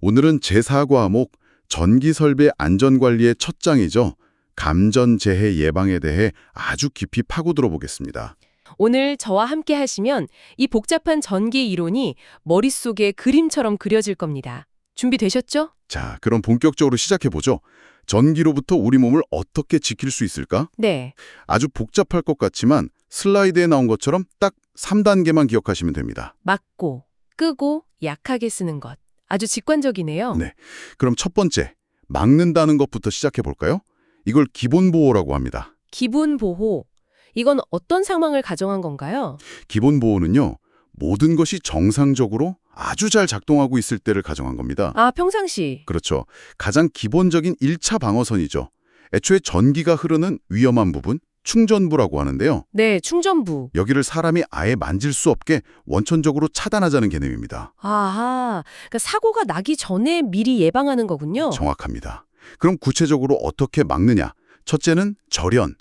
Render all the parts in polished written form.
오늘은 제4과목 전기설비 안전관리의 첫 장이죠. 감전재해 예방에 대해 아주 깊이 파고 들어보겠습니다. 오늘 저와 함께 하시면 이 복잡한 전기 이론이 머릿속에 그림처럼 그려질 겁니다. 준비되셨죠? 자, 그럼 본격적으로 시작해보죠. 전기로부터 우리 몸을 어떻게 지킬 수 있을까? 네. 아주 복잡할 것 같지만 슬라이드에 나온 것처럼 딱 3단계만 기억하시면 됩니다. 막고, 끄고, 약하게 쓰는 것. 아주 직관적이네요. 네. 그럼 첫 번째, 막는다는 것부터 시작해볼까요? 이걸 기본보호라고 합니다. 기본 보호. 이건 어떤 상황을 가정한 건가요? 기본보호는요, 모든 것이 정상적으로 아주 잘 작동하고 있을 때를 가정한 겁니다. 아, 평상시. 그렇죠. 가장 기본적인 1차 방어선이죠. 애초에 전기가 흐르는 위험한 부분, 충전부라고 하는데요. 네, 충전부. 여기를 사람이 아예 만질 수 없게 원천적으로 차단하자는 개념입니다. 아하, 그러니까 사고가 나기 전에 미리 예방하는 거군요. 정확합니다. 그럼 구체적으로 어떻게 막느냐? 첫째는 절연.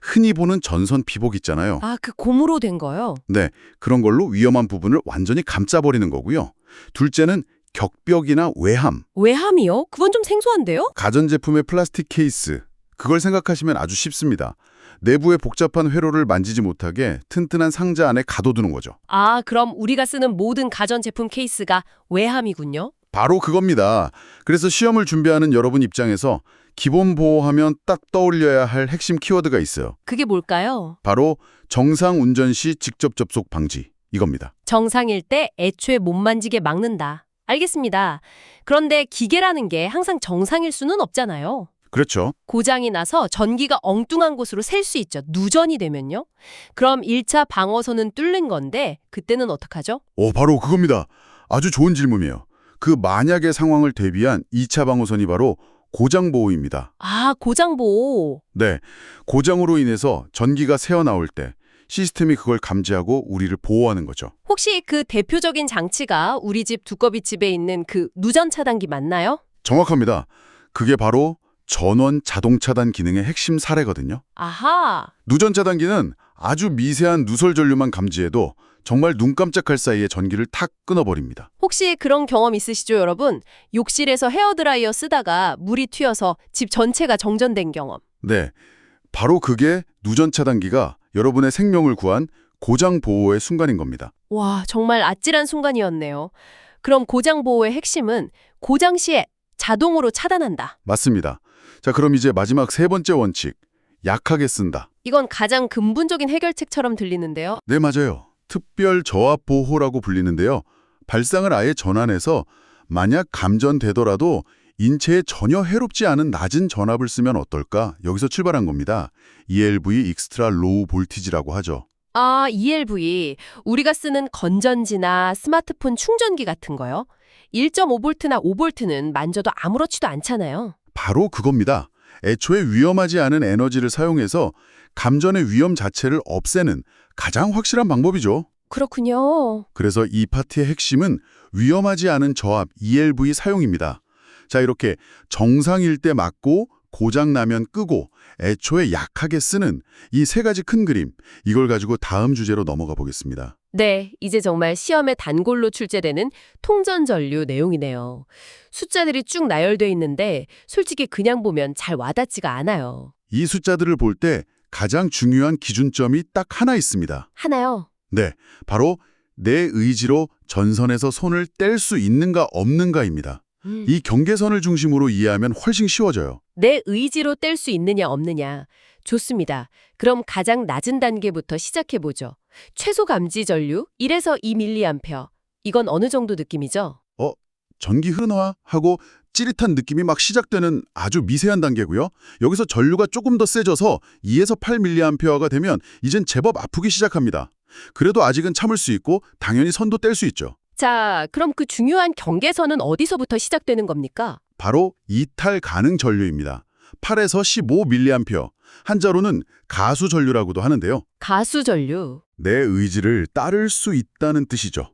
흔히 보는 전선 비복 있잖아요. 아, 그 고무로 된 거요? 네, 그런 걸로 위험한 부분을 완전히 감싸버리는 거고요. 둘째는 격벽이나 외함. 외함이요? 그건 좀 생소한데요? 가전제품의 플라스틱 케이스. 그걸 생각하시면 아주 쉽습니다. 내부의 복잡한 회로를 만지지 못하게 튼튼한 상자 안에 가둬두는 거죠. 아, 그럼 우리가 쓰는 모든 가전제품 케이스가 외함이군요? 바로 그겁니다. 그래서 시험을 준비하는 여러분 입장에서 기본 보호하면 딱 떠올려야 할 핵심 키워드가 있어요. 그게 뭘까요? 바로 정상 운전 시 직접 접촉 방지. 이겁니다. 정상일 때 애초에 못 만지게 막는다. 알겠습니다. 그런데 기계라는 게 항상 정상일 수는 없잖아요. 그렇죠. 고장이 나서 전기가 엉뚱한 곳으로 셀 수 있죠. 누전이 되면요. 그럼 1차 방어선은 뚫린 건데 그때는 어떡하죠? 바로 그겁니다. 아주 좋은 질문이에요. 그 만약의 상황을 대비한 2차 방어선이 바로 고장보호입니다. 아, 고장보호. 네, 고장으로 인해서 전기가 새어나올 때 시스템이 그걸 감지하고 우리를 보호하는 거죠. 혹시 그 대표적인 장치가 우리 집 두꺼비 집에 있는 그 누전 차단기 맞나요? 정확합니다. 그게 바로 전원 자동 차단 기능의 핵심 사례거든요. 아하. 누전 차단기는 아주 미세한 누설 전류만 감지해도 정말 눈 깜짝할 사이에 전기를 탁 끊어버립니다. 혹시 그런 경험 있으시죠, 여러분? 욕실에서 헤어드라이어 쓰다가 물이 튀어서 집 전체가 정전된 경험. 네, 바로 그게 누전 차단기가 여러분의 생명을 구한 고장 보호의 순간인 겁니다. 와, 정말 아찔한 순간이었네요. 그럼 고장 보호의 핵심은 고장 시에 자동으로 차단한다. 맞습니다. 자, 그럼 이제 마지막 세 번째 원칙, 약하게 쓴다. 이건 가장 근본적인 해결책처럼 들리는데요. 네, 맞아요. 특별 저압 보호라고 불리는데요. 발상을 아예 전환해서 만약 감전되더라도 인체에 전혀 해롭지 않은 낮은 전압을 쓰면 어떨까? 여기서 출발한 겁니다. ELV 익스트라 로우 볼티지라고 하죠. 아, ELV. 우리가 쓰는 건전지나 스마트폰 충전기 같은 거요. 1.5V나 5V는 만져도 아무렇지도 않잖아요. 바로 그겁니다. 애초에 위험하지 않은 에너지를 사용해서 감전의 위험 자체를 없애는 가장 확실한 방법이죠. 그렇군요. 그래서 이 파트의 핵심은 위험하지 않은 저압 ELV 사용입니다. 자, 이렇게 정상일 때 막고 고장 나면 끄고 애초에 약하게 쓰는 이 세 가지 큰 그림, 이걸 가지고 다음 주제로 넘어가 보겠습니다. 네, 이제 정말 시험에 단골로 출제되는 통전전류 내용이네요. 숫자들이 쭉 나열돼 있는데 솔직히 그냥 보면 잘 와닿지가 않아요. 이 숫자들을 볼 때 가장 중요한 기준점이 딱 하나 있습니다. 하나요? 네, 바로 내 의지로 전선에서 손을 뗄 수 있는가 없는가입니다. 이 경계선을 중심으로 이해하면 훨씬 쉬워져요. 내 의지로 뗄 수 있느냐 없느냐. 좋습니다. 그럼 가장 낮은 단계부터 시작해보죠. 최소 감지 전류 1에서 2mA. 이건 어느 정도 느낌이죠? 전기 흐르나 하고 찌릿한 느낌이 막 시작되는 아주 미세한 단계고요. 여기서 전류가 조금 더 세져서 2에서 8mA가 되면 이젠 제법 아프기 시작합니다. 그래도 아직은 참을 수 있고 당연히 선도 뗄 수 있죠. 자, 그럼 그 중요한 경계선은 어디서부터 시작되는 겁니까? 바로 이탈 가능 전류입니다. 8에서 15mA, 한자로는 가수 전류라고도 하는데요. 가수 전류. 내 의지를 따를 수 있다는 뜻이죠.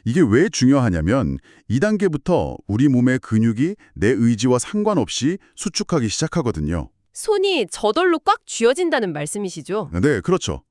이게 왜 중요하냐면 2단계부터 우리 몸의 근육이 내 의지와 상관없이 수축하기 시작하거든요. 손이 저절로 꽉 쥐어진다는 말씀이시죠? 네, 그렇죠.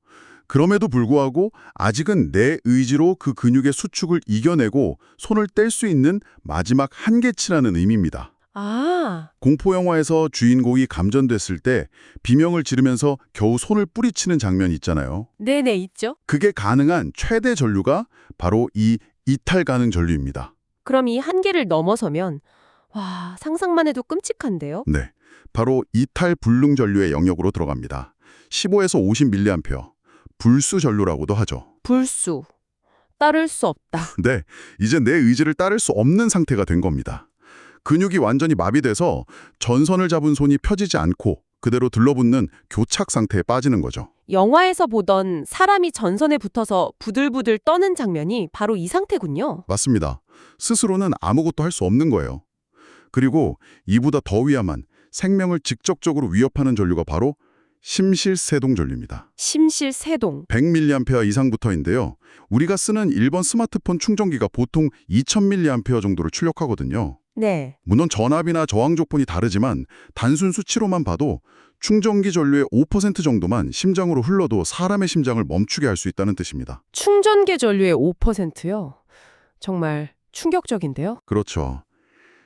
그럼에도 불구하고 아직은 내 의지로 그 근육의 수축을 이겨내고 손을 뗄 수 있는 마지막 한계치라는 의미입니다. 아, 공포 영화에서 주인공이 감전됐을 때 비명을 지르면서 겨우 손을 뿌리치는 장면이 있잖아요. 네네, 있죠. 그게 가능한 최대 전류가 바로 이 이탈 가능 전류입니다. 그럼 이 한계를 넘어서면 와, 상상만 해도 끔찍한데요? 네, 바로 이탈 불능 전류의 영역으로 들어갑니다. 15에서 50mA, 불수 전류라고도 하죠. 불수. 따를 수 없다. 네, 이제 내 의지를 따를 수 없는 상태가 된 겁니다. 근육이 완전히 마비돼서 전선을 잡은 손이 펴지지 않고 그대로 들러붙는 교착 상태에 빠지는 거죠. 영화에서 보던 사람이 전선에 붙어서 부들부들 떠는 장면이 바로 이 상태군요. 맞습니다. 스스로는 아무것도 할 수 없는 거예요. 그리고 이보다 더 위험한 생명을 직접적으로 위협하는 전류가 바로 심실세동 전류입니다. 심실세동. 100mA 이상부터인데요. 우리가 쓰는 일본 스마트폰 충전기가 보통 2000mA 정도를 출력하거든요. 네. 물론 전압이나 저항 조건이 다르지만 단순 수치로만 봐도 충전기 전류의 5% 정도만 심장으로 흘러도 사람의 심장을 멈추게 할 수 있다는 뜻입니다. 충전계 전류의 5%요? 정말 충격적인데요? 그렇죠.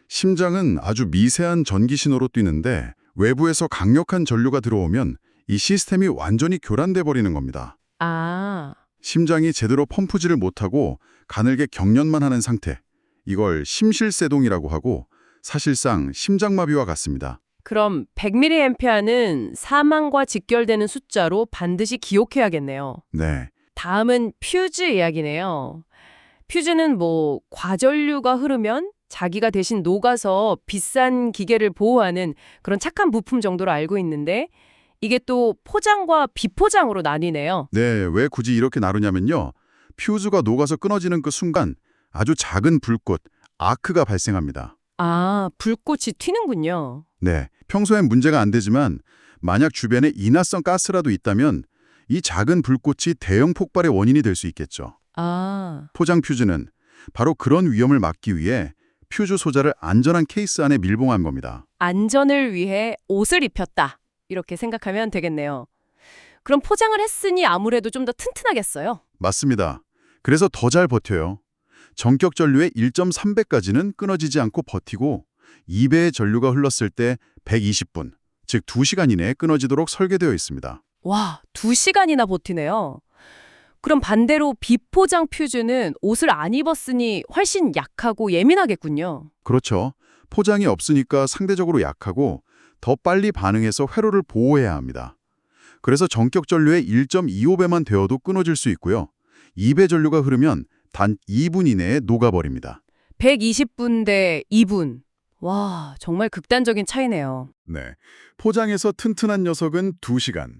심장은 아주 미세한 전기 신호로 뛰는데 외부에서 강력한 전류가 들어오면 이 시스템이 완전히 교란돼 버리는 겁니다. 아, 심장이 제대로 펌프질을 못하고 가늘게 경련만 하는 상태. 이걸 심실세동이라고 하고 사실상 심장마비와 같습니다. 그럼 100mA는 사망과 직결되는 숫자로 반드시 기억해야겠네요. 네, 다음은 퓨즈 이야기네요. 퓨즈는 뭐 과전류가 흐르면 자기가 대신 녹아서 비싼 기계를 보호하는 그런 착한 부품 정도로 알고 있는데 이게 또 포장과 비포장으로 나뉘네요. 네, 왜 굳이 이렇게 나누냐면요. 퓨즈가 녹아서 끊어지는 그 순간 아주 작은 불꽃, 아크가 발생합니다. 아, 불꽃이 튀는군요. 네, 평소엔 문제가 안 되지만 만약 주변에 인화성 가스라도 있다면 이 작은 불꽃이 대형 폭발의 원인이 될 수 있겠죠. 아, 포장 퓨즈는 바로 그런 위험을 막기 위해 퓨즈 소자를 안전한 케이스 안에 밀봉한 겁니다. 안전을 위해 옷을 입혔다. 이렇게 생각하면 되겠네요. 그럼 포장을 했으니 아무래도 좀 더 튼튼하겠어요. 맞습니다. 그래서 더 잘 버텨요. 전격 전류의 1.3배까지는 끊어지지 않고 버티고 2배의 전류가 흘렀을 때 120분, 즉 2시간 이내에 끊어지도록 설계되어 있습니다. 와, 2시간이나 버티네요. 그럼 반대로 비포장 퓨즈는 옷을 안 입었으니 훨씬 약하고 예민하겠군요. 그렇죠. 포장이 없으니까 상대적으로 약하고 더 빨리 반응해서 회로를 보호해야 합니다. 그래서 전격 전류의 1.25배만 되어도 끊어질 수 있고요. 2배 전류가 흐르면 단 2분 이내에 녹아버립니다. 120분 대 2분. 와, 정말 극단적인 차이네요. 네, 포장에서 튼튼한 녀석은 2시간,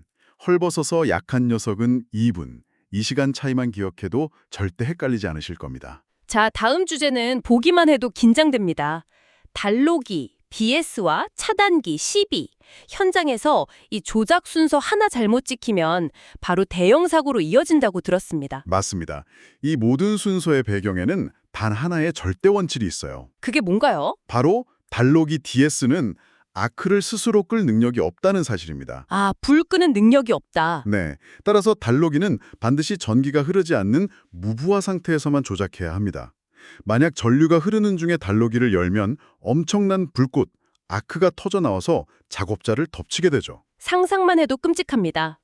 헐벗어서 약한 녀석은 2분. 이 시간 차이만 기억해도 절대 헷갈리지 않으실 겁니다. 자, 다음 주제는 보기만 해도 긴장됩니다. 달로기, BS와 차단기, CB. 현장에서 이 조작 순서 하나 잘못 찍히면 바로 대형 사고로 이어진다고 들었습니다. 맞습니다. 이 모든 순서의 배경에는 단 하나의 절대 원칙이 있어요. 그게 뭔가요? 바로 달로기 DS는 아크를 스스로 끌 능력이 없다는 사실입니다. 아, 불 끄는 능력이 없다. 네, 따라서 달로기는 반드시 전기가 흐르지 않는 무부하 상태에서만 조작해야 합니다. 만약 전류가 흐르는 중에 달로기를 열면 엄청난 불꽃, 아크가 터져 나와서 작업자를 덮치게 되죠. 상상만 해도 끔찍합니다.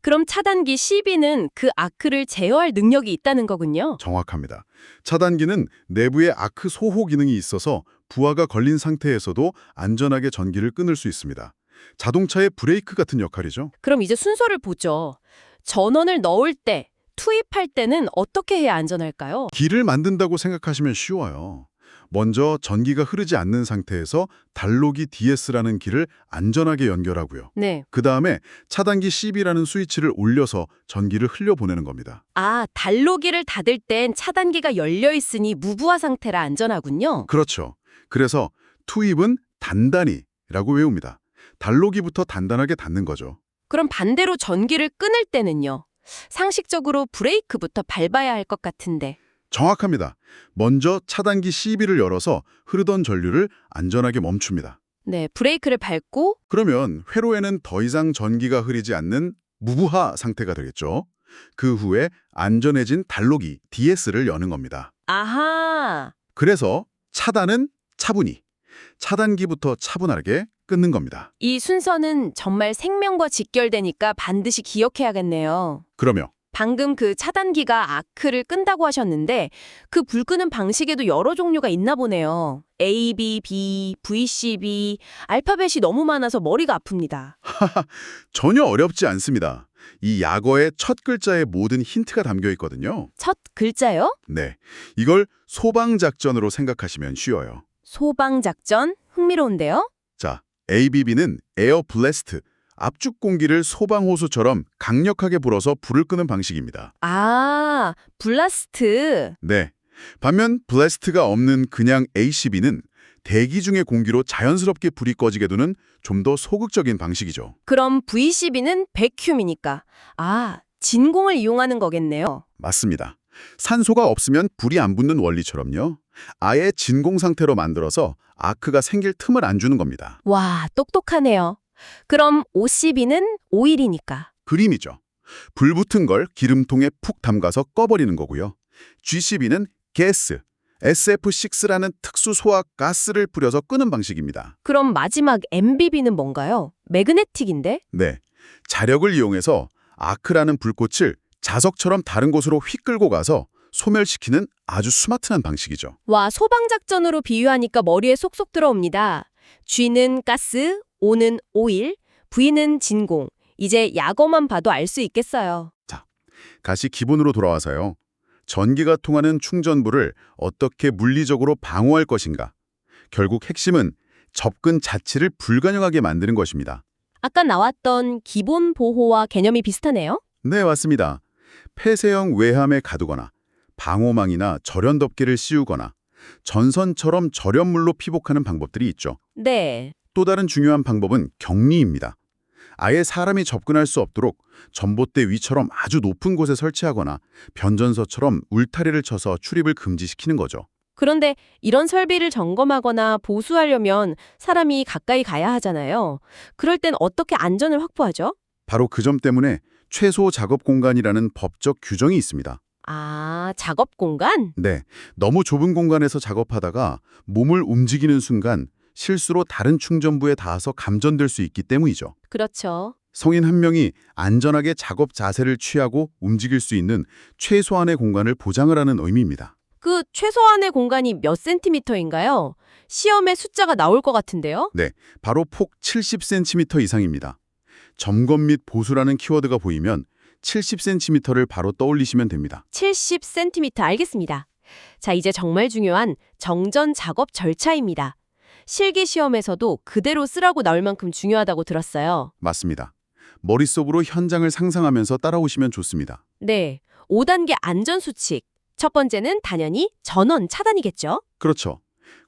그럼 차단기 CB는 그 아크를 제어할 능력이 있다는 거군요. 정확합니다. 차단기는 내부에 아크 소호 기능이 있어서 부하가 걸린 상태에서도 안전하게 전기를 끊을 수 있습니다. 자동차의 브레이크 같은 역할이죠. 그럼 이제 순서를 보죠. 전원을 넣을 때, 투입할 때는 어떻게 해야 안전할까요? 길을 만든다고 생각하시면 쉬워요. 먼저 전기가 흐르지 않는 상태에서 달로기 DS라는 길을 안전하게 연결하고요. 네. 그 다음에 차단기 CB라는 스위치를 올려서 전기를 흘려보내는 겁니다. 아, 달로기를 닫을 땐 차단기가 열려 있으니 무부하 상태라 안전하군요. 그렇죠. 그래서 투입은 단단히라고 외웁니다. 달로기부터 단단하게 닫는 거죠. 그럼 반대로 전기를 끊을 때는요? 상식적으로 브레이크부터 밟아야 할 것 같은데. 정확합니다. 먼저 차단기 CB를 열어서 흐르던 전류를 안전하게 멈춥니다. 네, 브레이크를 밟고 그러면 회로에는 더 이상 전기가 흐르지 않는 무부하 상태가 되겠죠. 그 후에 안전해진 단로기 DS를 여는 겁니다. 아하. 그래서 차단은 차분히, 차단기부터 차분하게 끊는 겁니다. 이 순서는 정말 생명과 직결되니까 반드시 기억해야겠네요. 그러며 방금 그 차단기가 아크를 끈다고 하셨는데 그 불 끄는 방식에도 여러 종류가 있나 보네요. A, B, B, VCB, 알파벳이 너무 많아서 머리가 아픕니다. 전혀 어렵지 않습니다. 이 약어의 첫 글자에 모든 힌트가 담겨 있거든요. 첫 글자요? 네, 이걸 소방작전으로 생각하시면 쉬워요. 소방작전? 흥미로운데요? 자, ABB는 에어 블래스트, 압축 공기를 소방호수처럼 강력하게 불어서 불을 끄는 방식입니다. 아, 블라스트. 네, 반면 블래스트가 없는 그냥 ACB는 대기 중의 공기로 자연스럽게 불이 꺼지게 두는 좀 더 소극적인 방식이죠. 그럼 VCB는 백큐미니까. 아, 진공을 이용하는 거겠네요. 맞습니다. 산소가 없으면 불이 안 붙는 원리처럼요. 아예 진공 상태로 만들어서 아크가 생길 틈을 안 주는 겁니다. 와, 똑똑하네요. 그럼 OCB는 오일이니까. 그림이죠. 불 붙은 걸 기름통에 푹 담가서 꺼버리는 거고요. GCB는 가스, SF6라는 특수 소화 가스를 뿌려서 끄는 방식입니다. 그럼 마지막 MBB는 뭔가요? 매그네틱인데? 네, 자력을 이용해서 아크라는 불꽃을 자석처럼 다른 곳으로 휙 끌고 가서 소멸시키는 아주 스마트한 방식이죠. 와, 소방작전으로 비유하니까 머리에 쏙쏙 들어옵니다. G는 가스, O는 오일, V는 진공. 이제 약어만 봐도 알 수 있겠어요. 다시 기본으로 돌아와서요. 전기가 통하는 충전부를 어떻게 물리적으로 방어할 것인가. 결국 핵심은 접근 자체를 불가능하게 만드는 것입니다. 아까 나왔던 기본 보호와 개념이 비슷하네요. 네, 맞습니다. 폐쇄형 외함에 가두거나 방호망이나 절연 덮개를 씌우거나 전선처럼 절연물로 피복하는 방법들이 있죠. 네. 또 다른 중요한 방법은 격리입니다. 아예 사람이 접근할 수 없도록 전봇대 위처럼 아주 높은 곳에 설치하거나 변전소처럼 울타리를 쳐서 출입을 금지시키는 거죠. 그런데 이런 설비를 점검하거나 보수하려면 사람이 가까이 가야 하잖아요. 그럴 땐 어떻게 안전을 확보하죠? 바로 그 점 때문에 최소 작업 공간이라는 법적 규정이 있습니다. 아, 작업 공간? 네, 너무 좁은 공간에서 작업하다가 몸을 움직이는 순간 실수로 다른 충전부에 닿아서 감전될 수 있기 때문이죠. 그렇죠. 성인 한 명이 안전하게 작업 자세를 취하고 움직일 수 있는 최소한의 공간을 보장을 하는 의미입니다. 그 최소한의 공간이 몇 센티미터인가요? 시험에 숫자가 나올 것 같은데요? 네, 바로 폭 70cm 이상입니다. 점검 및 보수라는 키워드가 보이면 70cm를 바로 떠올리시면 됩니다. 70cm 알겠습니다. 자, 이제 정말 중요한 정전 작업 절차입니다. 실기 시험에서도 그대로 쓰라고 나올 만큼 중요하다고 들었어요. 맞습니다. 머릿속으로 현장을 상상하면서 따라오시면 좋습니다. 네, 5단계 안전수칙. 첫 번째는 당연히 전원 차단이겠죠? 그렇죠.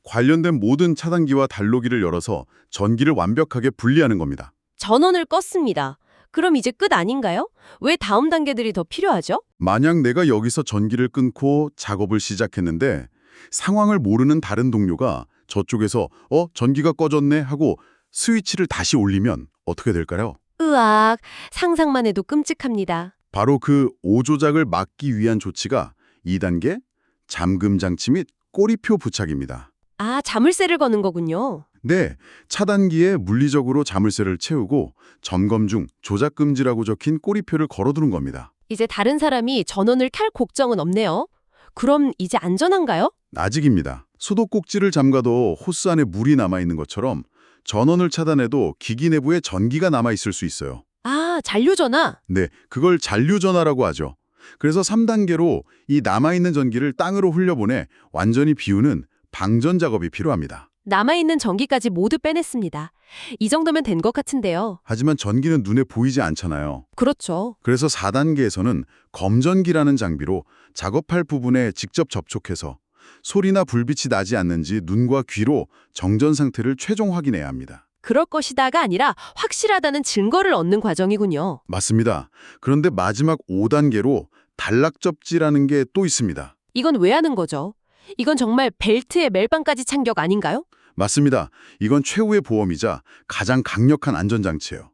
관련된 모든 차단기와 단로기를 열어서 전기를 완벽하게 분리하는 겁니다. 전원을 껐습니다. 그럼 이제 끝 아닌가요? 왜 다음 단계들이 더 필요하죠? 만약 내가 여기서 전기를 끊고 작업을 시작했는데 상황을 모르는 다른 동료가 저쪽에서 전기가 꺼졌네 하고 스위치를 다시 올리면 어떻게 될까요? 으악, 상상만 해도 끔찍합니다. 바로 그 오조작을 막기 위한 조치가 2단계 잠금 장치 및 꼬리표 부착입니다. 아, 자물쇠를 거는 거군요. 네, 차단기에 물리적으로 자물쇠를 채우고 점검 중 조작 금지라고 적힌 꼬리표를 걸어두는 겁니다. 이제 다른 사람이 전원을 켤 걱정은 없네요. 그럼 이제 안전한가요? 아직입니다. 수도꼭지를 잠가도 호스 안에 물이 남아있는 것처럼 전원을 차단해도 기기 내부에 전기가 남아있을 수 있어요. 아, 잔류전화. 네, 그걸 잔류전화라고 하죠. 그래서 3단계로 이 남아있는 전기를 땅으로 흘려보내 완전히 비우는 방전 작업이 필요합니다. 남아있는 전기까지 모두 빼냈습니다. 이 정도면 된 것 같은데요. 하지만 전기는 눈에 보이지 않잖아요. 그렇죠. 그래서 4단계에서는 검전기라는 장비로 작업할 부분에 직접 접촉해서 소리나 불빛이 나지 않는지 눈과 귀로 정전 상태를 최종 확인해야 합니다. 그럴 것이다가 아니라 확실하다는 증거를 얻는 과정이군요. 맞습니다. 그런데 마지막 5단계로 단락접지라는 게 또 있습니다. 이건 왜 하는 거죠? 이건 정말 벨트에 멜빵까지 착격 아닌가요? 맞습니다. 이건 최후의 보험이자 가장 강력한 안전장치예요.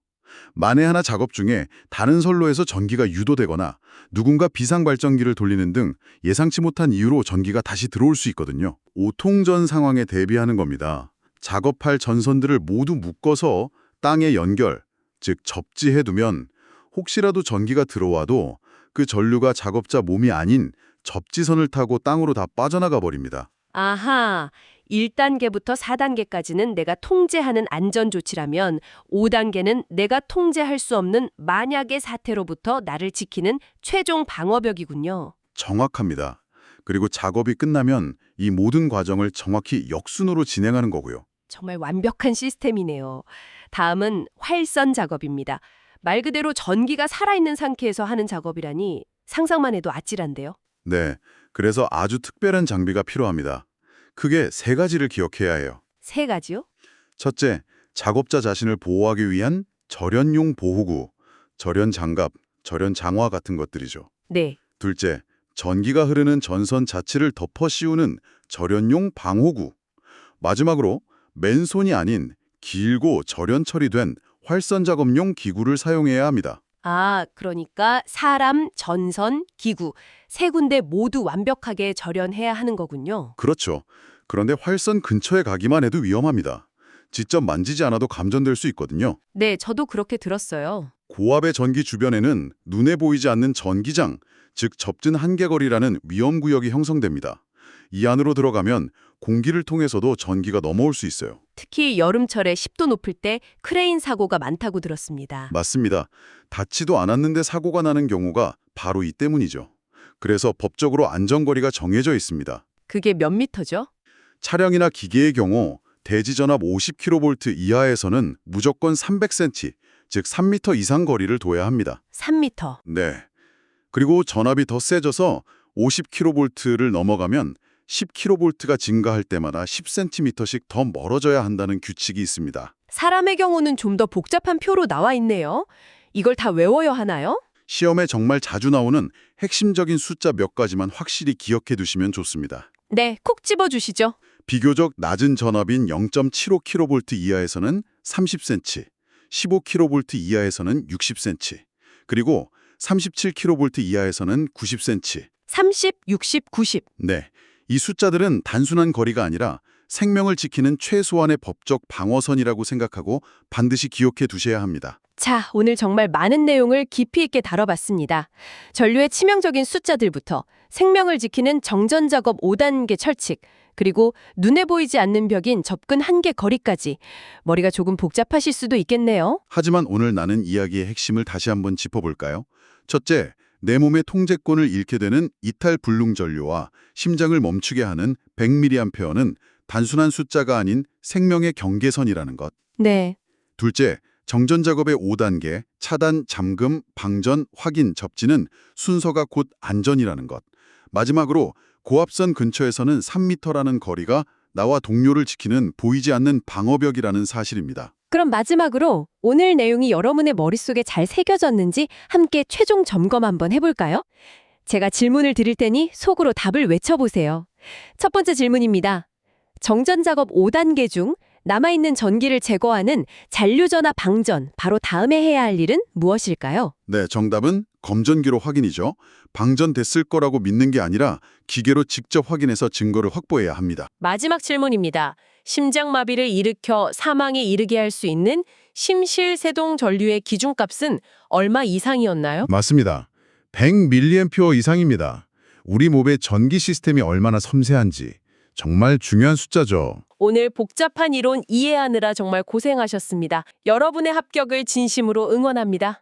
만에 하나 작업 중에 다른 선로에서 전기가 유도되거나 누군가 비상발전기를 돌리는 등 예상치 못한 이유로 전기가 다시 들어올 수 있거든요. 오통전 상황에 대비하는 겁니다. 작업할 전선들을 모두 묶어서 땅에 연결, 즉 접지해두면 혹시라도 전기가 들어와도 그 전류가 작업자 몸이 아닌 접지선을 타고 땅으로 다 빠져나가 버립니다. 아하, 1단계부터 4단계까지는 내가 통제하는 안전조치라면 5단계는 내가 통제할 수 없는 만약의 사태로부터 나를 지키는 최종 방어벽이군요. 정확합니다. 그리고 작업이 끝나면 이 모든 과정을 정확히 역순으로 진행하는 거고요. 정말 완벽한 시스템이네요. 다음은 활선 작업입니다. 말 그대로 전기가 살아있는 상태에서 하는 작업이라니 상상만 해도 아찔한데요. 네, 그래서 아주 특별한 장비가 필요합니다. 크게 세 가지를 기억해야 해요. 세 가지요? 첫째, 작업자 자신을 보호하기 위한 절연용 보호구, 절연 장갑, 절연 장화 같은 것들이죠. 네. 둘째, 전기가 흐르는 전선 자체를 덮어 씌우는 절연용 방호구. 마지막으로 맨손이 아닌 길고 절연 처리된 활선 작업용 기구를 사용해야 합니다. 아, 그러니까 사람, 전선, 기구 세 군데 모두 완벽하게 절연해야 하는 거군요. 그렇죠. 그런데 활선 근처에 가기만 해도 위험합니다. 직접 만지지 않아도 감전될 수 있거든요. 네, 저도 그렇게 들었어요. 고압의 전기 주변에는 눈에 보이지 않는 전기장, 즉 접진 한계거리라는 위험구역이 형성됩니다. 이 안으로 들어가면 공기를 통해서도 전기가 넘어올 수 있어요. 특히 여름철에 습도 높을 때 크레인 사고가 많다고 들었습니다. 맞습니다. 닿지도 않았는데 사고가 나는 경우가 바로 이 때문이죠. 그래서 법적으로 안전거리가 정해져 있습니다. 그게 몇 미터죠? 차량이나 기계의 경우 대지전압 50kV 이하에서는 무조건 300cm, 즉 3m 이상 거리를 둬야 합니다. 3미터. 네. 그리고 전압이 더 세져서 50kV를 넘어가면 10kV가 증가할 때마다 10cm씩 더 멀어져야 한다는 규칙이 있습니다. 사람의 경우는 좀 더 복잡한 표로 나와 있네요. 이걸 다 외워야 하나요? 시험에 정말 자주 나오는 핵심적인 숫자 몇 가지만 확실히 기억해 두시면 좋습니다. 네, 콕 집어주시죠. 비교적 낮은 전압인 0.75kV 이하에서는 30cm, 15kV 이하에서는 60cm, 그리고 37kV 이하에서는 90cm. 30, 60, 90. 네, 이 숫자들은 단순한 거리가 아니라 생명을 지키는 최소한의 법적 방어선이라고 생각하고 반드시 기억해 두셔야 합니다. 자, 오늘 정말 많은 내용을 깊이 있게 다뤄봤습니다. 전류의 치명적인 숫자들부터 생명을 지키는 정전 작업 5단계 철칙, 그리고 눈에 보이지 않는 벽인 접근 한계 거리까지. 머리가 조금 복잡하실 수도 있겠네요. 하지만 오늘 나눈 이야기의 핵심을 다시 한번 짚어볼까요? 첫째, 내 몸의 통제권을 잃게 되는 이탈 불능 전류와 심장을 멈추게 하는 100mAh는 단순한 숫자가 아닌 생명의 경계선이라는 것. 네. 둘째, 정전 작업의 5단계, 차단, 잠금, 방전, 확인, 접지는 순서가 곧 안전이라는 것. 마지막으로 고압선 근처에서는 3m라는 거리가 나와 동료를 지키는 보이지 않는 방어벽이라는 사실입니다. 그럼 마지막으로 오늘 내용이 여러분의 머릿속에 잘 새겨졌는지 함께 최종 점검 한번 해볼까요? 제가 질문을 드릴 테니 속으로 답을 외쳐보세요. 첫 번째 질문입니다. 정전 작업 5단계 중 남아있는 전기를 제거하는 잔류전화 방전, 바로 다음에 해야 할 일은 무엇일까요? 네, 정답은 검전기로 확인이죠. 방전됐을 거라고 믿는 게 아니라 기계로 직접 확인해서 증거를 확보해야 합니다. 마지막 질문입니다. 심장마비를 일으켜 사망에 이르게 할 수 있는 심실세동 전류의 기준값은 얼마 이상이었나요? 맞습니다. 100mA 이상입니다. 우리 몸의 전기 시스템이 얼마나 섬세한지 정말 중요한 숫자죠. 오늘 복잡한 이론 이해하느라 정말 고생하셨습니다. 여러분의 합격을 진심으로 응원합니다.